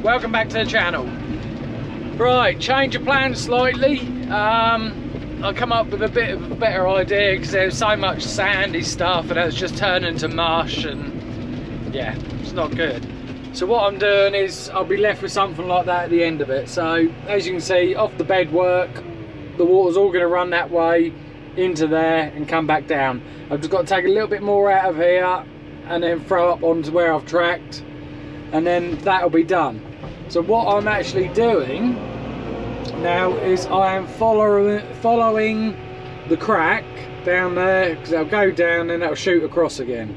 welcome back to the channel. Right, change of plans slightly. I come up with a bit of a better idea because there was so much sandy stuff and it was just turning to mush, and yeah, it's not good. So what I'm doing is I'll be left with something like that at the end of it. So as you can see, off the bed work, the water's all going to run that way into there and come back down. I've just got to take a little bit more out of here and then throw up onto where I've tracked, and then that'll be done. So what I'm actually doing now is I am following the crack down there, because I'll go down and it'll shoot across again.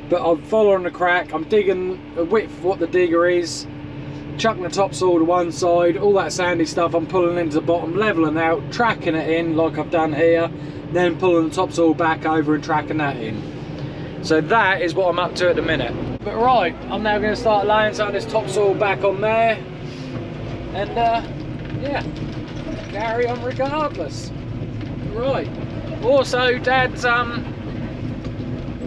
But I'm following the crack, I'm digging a width of what the digger is, chucking the topsoil to one side, all that sandy stuff I'm pulling into the bottom, leveling out, tracking it in like I've done here, then pulling the topsoil back over and tracking that in. So that is what I'm up to at the minute. But right, I'm now going to start laying some of this topsoil back on there, and yeah, carry on regardless. Right, also Dad's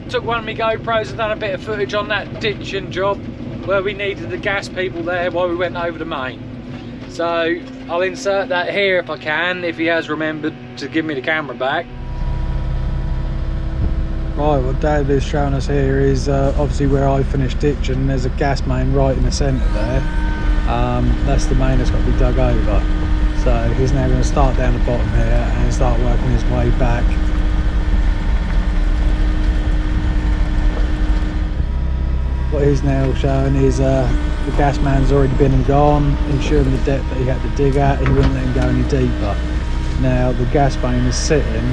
took one of my GoPros and done a bit of footage on that ditching job where we needed the gas people there while we went over the main. So I'll insert that here if I can, if he has remembered to give me the camera back. Right, what Dad is showing us here is obviously where I finished ditching. There's a gas main right in the centre there. That's the main that's got to be dug over. So he's now going to start down the bottom here and start working his way back. What he's now showing is the gas man's already been and gone, ensuring the depth that he had to dig at. He wouldn't let him go any deeper. Now the gas main is sitting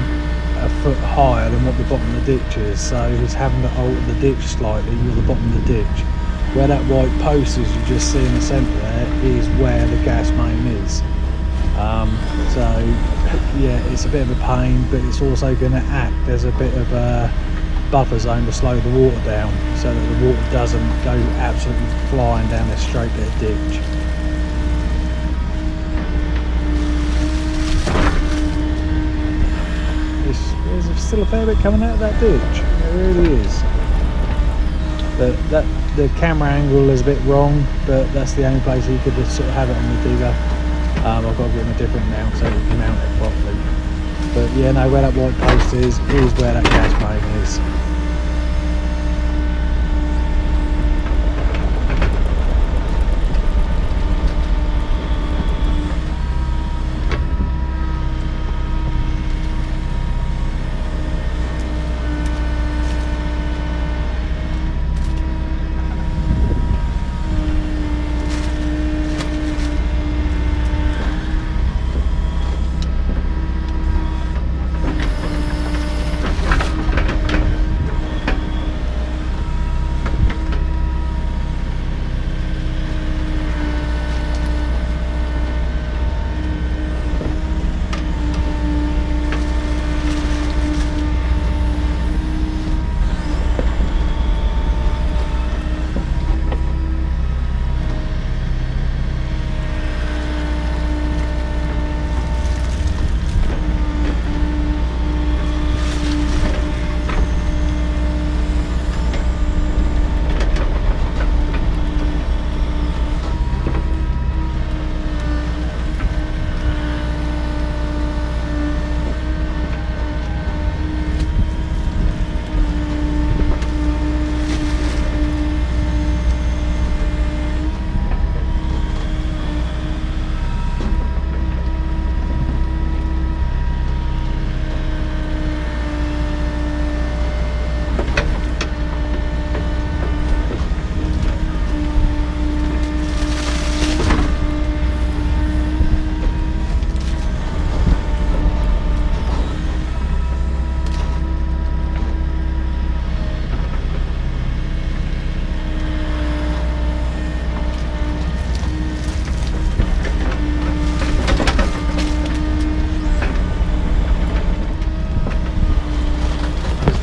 a foot higher than what the bottom of the ditch is, so he's having to alter the ditch slightly with the bottom of the ditch. Where that white post is you just see in the centre there is where the gas main is. So yeah, it's a bit of a pain, but it's also going to act as a bit of a buffer zone to slow the water down, so that the water doesn't go absolutely flying down this straight bit of ditch. There's still a fair bit coming out of that ditch, there really is. But the camera angle is a bit wrong, but that's the only place you could just sort of have it on the digger. I've got to give him a different mount so you can mount it properly. But yeah, no, where that white post is where that gas main is.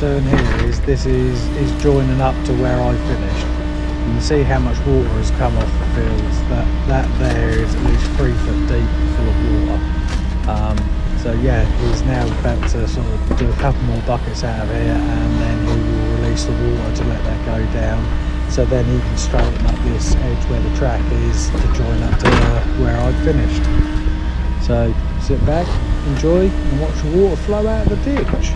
Doing here is this is joining up to where I finished. You can see how much water has come off the fields. That there is at least 3 foot deep, full of water. So yeah, he's now about to sort of do a couple more buckets out of here, and then he will release the water to let that go down so then he can straighten up this edge where the track is to join up to where I'd finished. So sit back, enjoy and watch the water flow out of the ditch.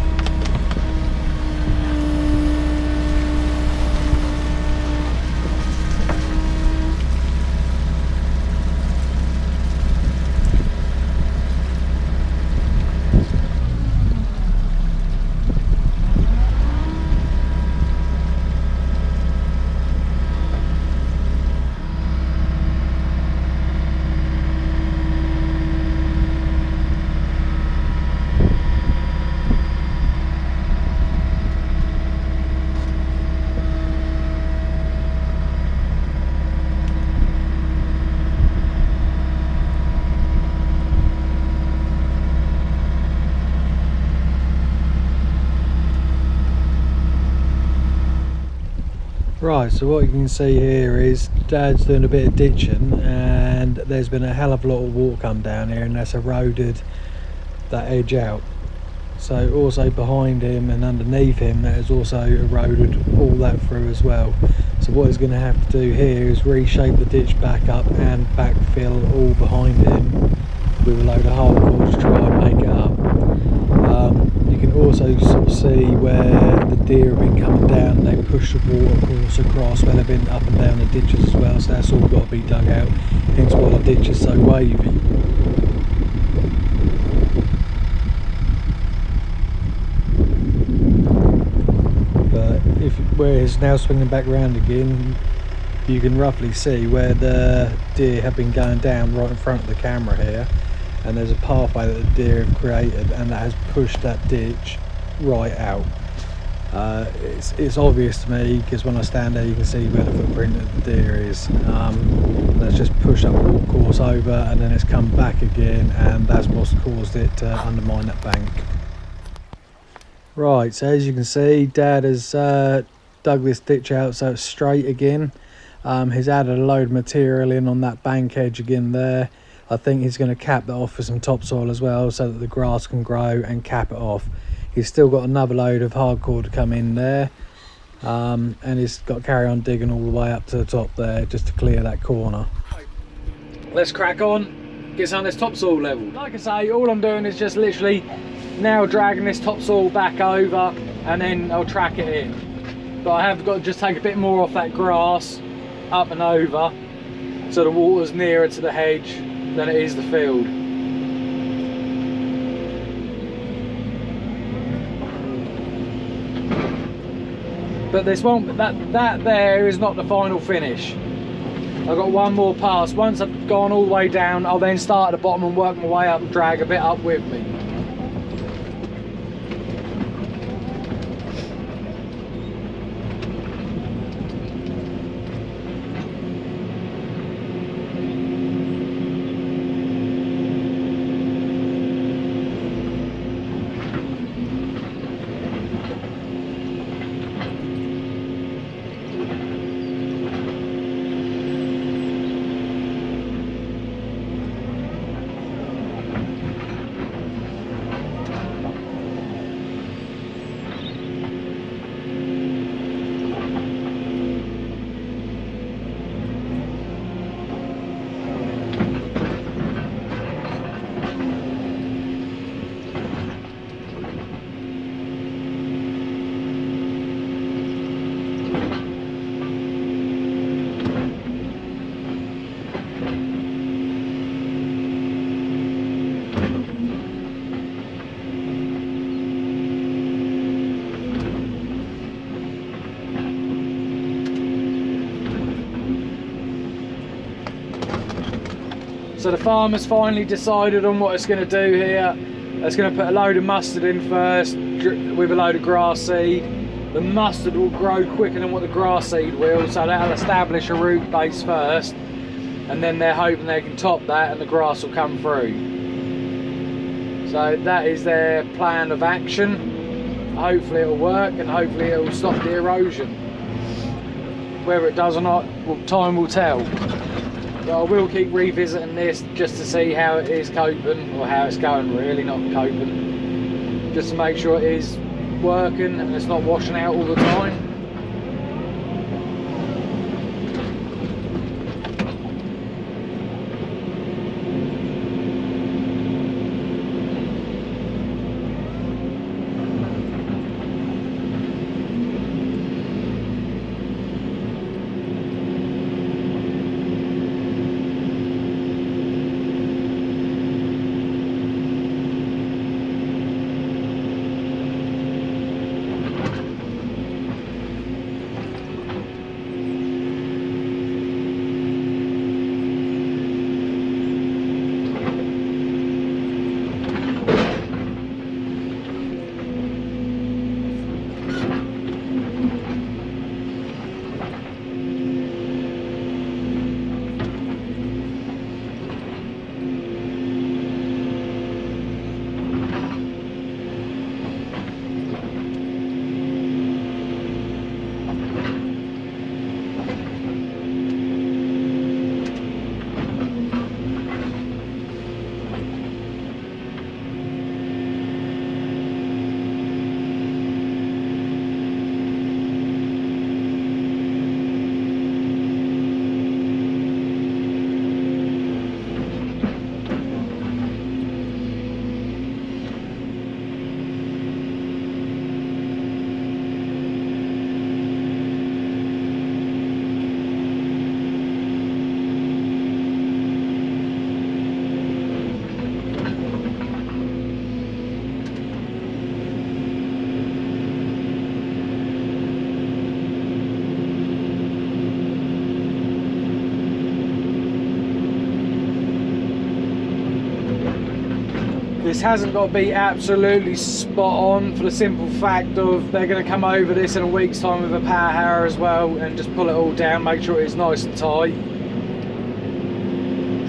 Right, so what you can see here is Dad's doing a bit of ditching, and there's been a hell of a lot of water come down here, and that's eroded that edge out. So also behind him and underneath him, that has also eroded all that through as well. So what he's going to have to do here is reshape the ditch back up and backfill all behind him with a load of hardcore to try and make it up. You can also sort of see where the deer have been coming down, and they push the water course across where they've been up and down the ditches as well, so that's all got to be dug out, hence why the ditch is so wavy. But where it's now swinging back round again, you can roughly see where the deer have been going down right in front of the camera here, and there's a pathway that the deer have created, and that has pushed that ditch right out. It's obvious to me because when I stand there you can see where the footprint of the deer is. Let's just push that walk course over, and then it's come back again, and that's what's caused it to undermine that bank. Right, so as you can see, Dad has dug this ditch out so it's straight again. He's added a load of material in on that bank edge again there. I think he's going to cap that off with some topsoil as well so that the grass can grow and cap it off. He's still got another load of hardcore to come in there, and he's got to carry on digging all the way up to the top there just to clear that corner. Let's crack on, get some of this topsoil level. Like I say, all I'm doing is just literally now dragging this topsoil back over, and then I'll track it in. But I have got to just take a bit more off that grass up and over so the water's nearer to the hedge than it is the field. But this won't, that there is not the final finish. I've got one more pass. Once I've gone all the way down, I'll then start at the bottom and work my way up and drag a bit up with me. So the farmer's finally decided on what it's going to do here. It's going to put a load of mustard in first with a load of grass seed. The mustard will grow quicker than what the grass seed will, so that'll establish a root base first, and then they're hoping they can top that and the grass will come through. So that is their plan of action. Hopefully it'll work, and hopefully it'll stop the erosion. Whether it does or not, well, time will tell. But I will keep revisiting this just to see how it is coping, or how it's going really, not coping. Just to make sure it is working and it's not washing out all the time. This hasn't got to be absolutely spot on, for the simple fact of they're going to come over this in a week's time with a power harrow as well and just pull it all down, make sure it's nice and tight.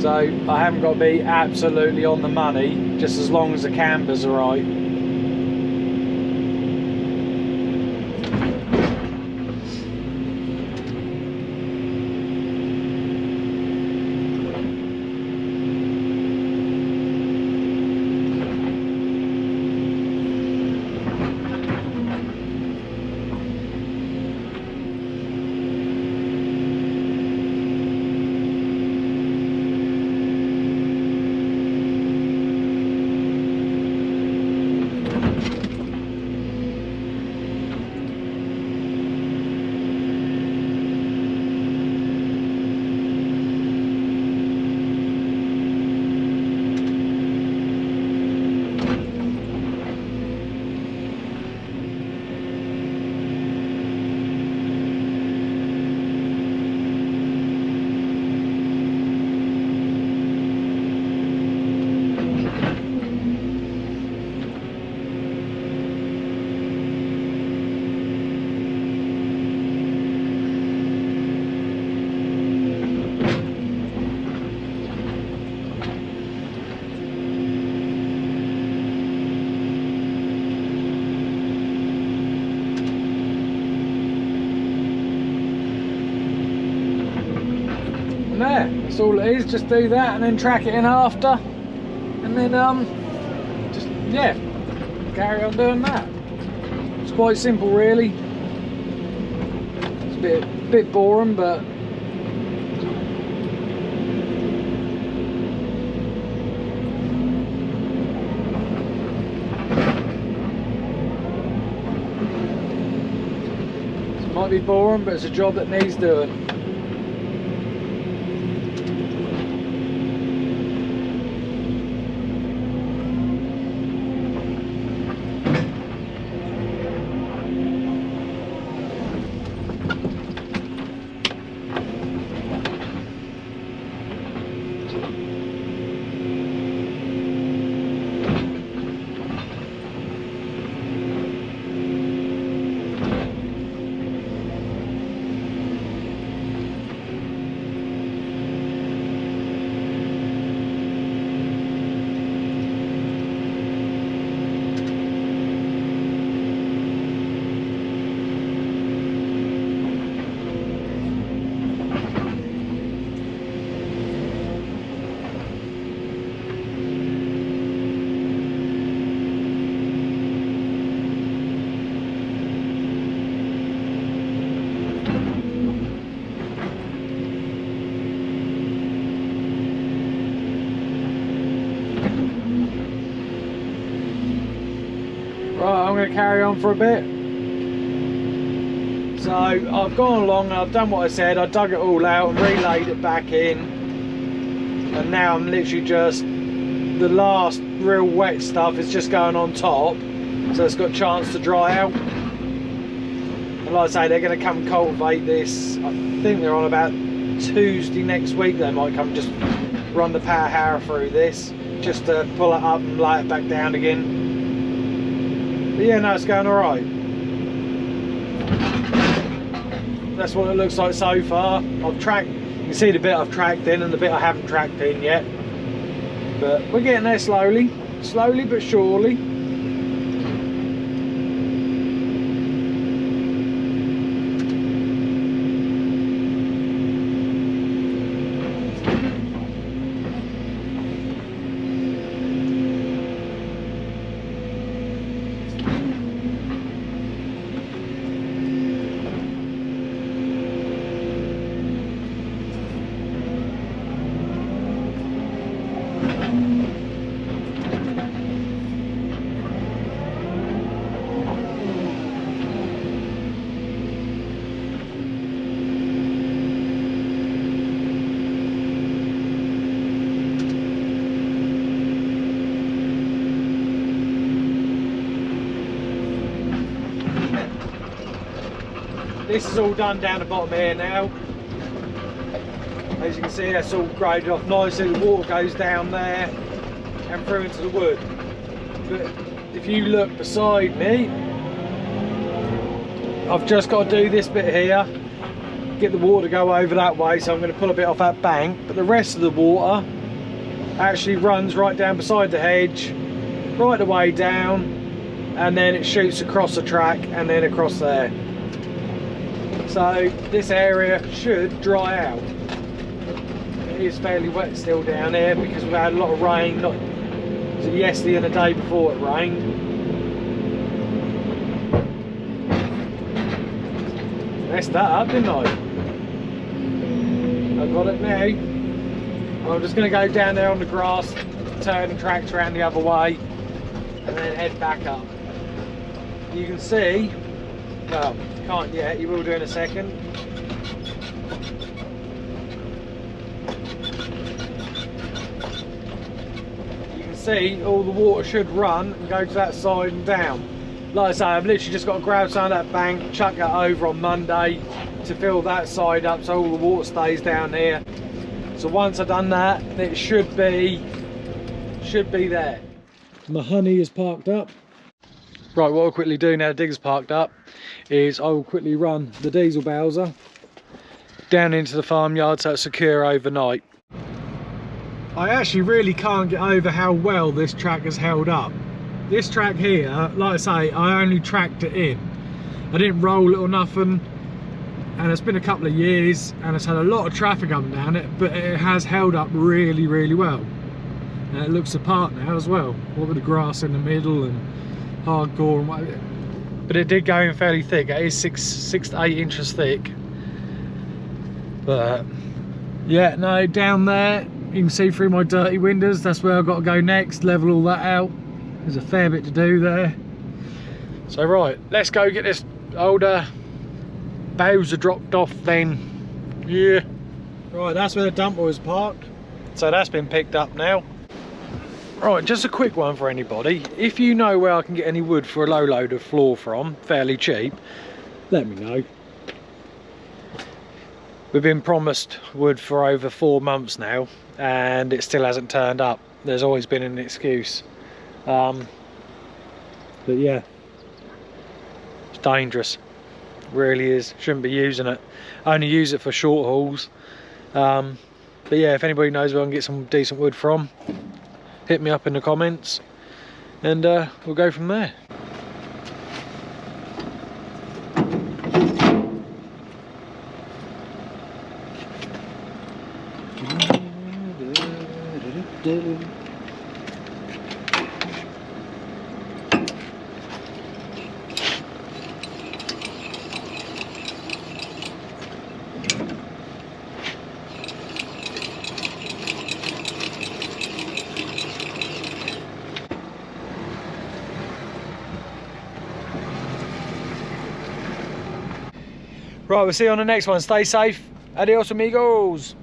So I haven't got to be absolutely on the money, just as long as the cambers are right. And there, that's all it is. Just do that and then track it in after, and then just, yeah, carry on doing that. It's quite simple really. It's a bit boring, but it might be boring, but it's a job that needs doing. Right, I'm going to carry on for a bit. So I've gone along and I've done what I said. I dug it all out and relayed it back in, and now I'm literally just, the last real wet stuff is just going on top, so it's got a chance to dry out. And like I say, they're going to come cultivate this. I think they're on about Tuesday next week. They might come just run the power harrow through this, just to pull it up and lay it back down again. But yeah, no, it's going alright. That's what it looks like so far. I've tracked, you can see the bit I've tracked in and the bit I haven't tracked in yet. But we're getting there slowly but surely. This is all done down the bottom here now. As you can see, that's all graded off nicely. The water goes down there and through into the wood. But if you look beside me, I've just got to do this bit here, get the water to go over that way, so I'm going to pull a bit off that bank, but the rest of the water actually runs right down beside the hedge, right the way down, and then it shoots across the track and then across there. So this area should dry out. It is fairly wet still down here because we've had a lot of rain. Was it yesterday and the day before it rained? Messed that up, didn't I? I got it now. I'm just going to go down there on the grass, turn the tractor around the other way, and then head back up. You can see, well, can't yet, you will do in a second. You can see all the water should run and go to that side and down. Like I say, I've literally just got to grab some of that bank, chuck that over on Monday to fill that side up so all the water stays down here. So once I've done that, it should be there. My honey is parked up. Right, what I'll quickly do now the digger's parked up is I will quickly run the diesel bowser down into the farmyard so it's secure overnight. I actually really can't get over how well this track has held up. This track here, like I say, I only tracked it in. I didn't roll it or nothing, and it's been a couple of years and it's had a lot of traffic up and down it, but it has held up really, really well. And it looks apart now as well, all with the grass in the middle and hardcore and whatever. But it did go in fairly thick. It is 6 to 8 inches thick. But yeah, no, down there you can see through my dirty windows, that's where I've got to go next, level all that out. There's a fair bit to do there. So right, let's go get this older Bowser dropped off then. Yeah. Right, that's where the dumper was parked. So that's been picked up now. Right, just a quick one for anybody. If you know where I can get any wood for a low load of floor from, fairly cheap, let me know. We've been promised wood for over 4 months now and it still hasn't turned up. There's always been an excuse. But yeah, it's dangerous, really is. Shouldn't be using it. Only use it for short hauls. But yeah, if anybody knows where I can get some decent wood from, hit me up in the comments and we'll go from there. Right, we'll see you on the next one. Stay safe. Adios, amigos.